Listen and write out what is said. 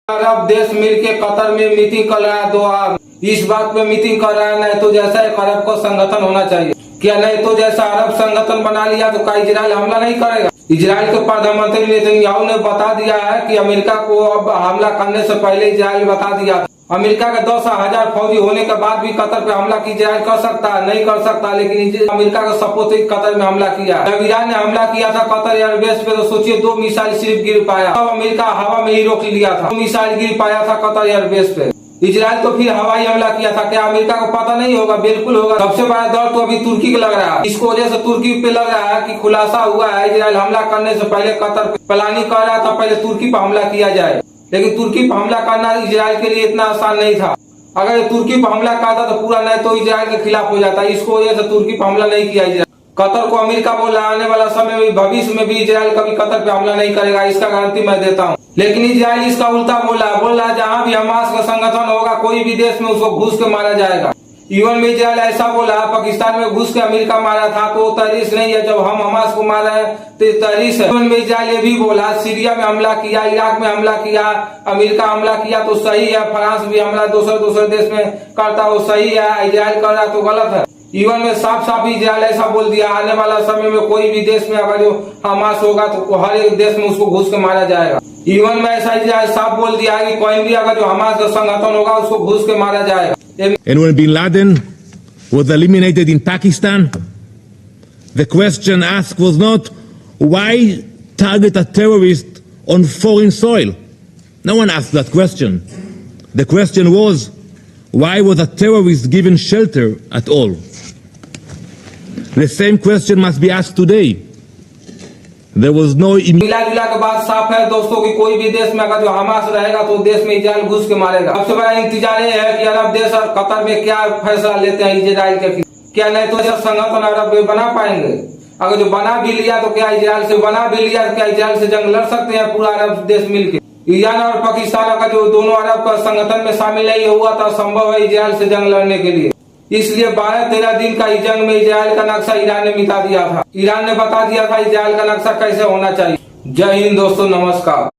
अरब देश मिलके कतर में मीटिंग कर रहा है, तो आप इस बात पे मीटिंग कर रहा है, नहीं तो जैसा एक अरब को संगठन होना चाहिए क्या, नहीं तो जैसा अरब संगठन बना लिया तो क्या इजराइल हमला नहीं करेगा। इजराइल के प्रधानमंत्री नेतन्याहू ने बता दिया है कि अमेरिका को अब हमला करने से पहले इजराइल बता दिया था। अमेरिका के 10,000 फौजी होने के बाद भी कतर पे हमला की इजराइल कर सकता है, नहीं कर सकता, लेकिन अमेरिका का सपोर्ट कतर में हमला किया। जब ईरान ने हमला किया था कतर एयरबेस पे तो सोचिए 2 मिसाइल सिर्फ गिर पाया, तब अमेरिका हवा में ही रोक लिया था, 2 मिसाइल गिर पाया था कतर एयरबेस पे। इजराइल तो फिर हवाई हमला किया था, क्या अमेरिका को पता नहीं होगा? बिल्कुल होगा। सबसे बड़ा डर तो अभी तुर्की को लग रहा है, इसको वजह से तुर्की पे लग रहा है कि खुलासा हुआ है इजराइल हमला करने से पहले कतर पे प्लानिंग कर रहा था, पहले तुर्की पर हमला किया जाए, लेकिन तुर्की पर हमला करना इजराइल के लिए इतना आसान नहीं था। अगर तुर्की पर हमला करता तो पूरा नहीं तो इजराइल के खिलाफ हो जाता, इसको वजह से तुर्की पर हमला नहीं किया इजराइल। कतर को अमेरिका बोला आने वाला समय में भविष्य में भी इजराइल कभी कतर पे हमला नहीं करेगा, इसका गारंटी मैं देता हूँ। लेकिन इजराइल इसका उल्टा बोला जहाँ भी हमास का संगठन होगा कोई भी देश में उसको घुस के मारा जाएगा। यूएन में इजराइल ऐसा बोला, पाकिस्तान में घुस के अमेरिका मारा था तो तहरीस नहीं है, जब हम हमास को मारा है तो तहरीस है। यूएन में इजराइल ये भी बोला सीरिया में हमला किया, इराक में हमला किया, अमेरिका हमला किया तो सही है, फ्रांस भी हमला दूसरे देश में करता वो सही है, इजराइल कर रहा तो गलत है। यूएन में साफ साफ इजराइल ऐसा बोल दिया आने वाला समय में कोई भी देश में अगर जो हमास होगा तो हर एक देश में उसको घुस के मारा जाएगा। यूएन में ऐसा इजराइल साफ बोल दिया है कि कोई भी अगर जो हमास का संगठन होगा उसको घुस के मारा जाएगा। And when bin Laden was eliminated in Pakistan, the question asked was not why target a terrorist on foreign soil. No one asked that question. The question was why was a terrorist given shelter at all? The same question must be asked today. There was no मिला जुला के बाद साफ है दोस्तों कि कोई भी देश में अगर जो हमास रहेगा तो देश में इजराइल घुस के मारेगा। सबसे बड़ा इंतजार ये है कि अरब देश और कतर में क्या फैसला लेते हैं इजराइल के, क्या नहीं तो जब संगठन अरब बना पाएंगे। अगर जो बना भी लिया तो क्या इजराइल से बना भी लिया क्या इजराइल से जंग लड़ सकते हैं पूरा अरब देश मिलके? ईरान और पाकिस्तान का जो दोनों अरब का संगठन में शामिल नहीं हुआ था संभव है इजराइल से जंग लड़ने के लिए, इसलिए 12-13 दिन का जंग में इजराइल का नक्शा ईरान ने मिटा दिया था। ईरान ने बता दिया था इजराइल का नक्शा कैसे होना चाहिए। जय हिंद दोस्तों, नमस्कार।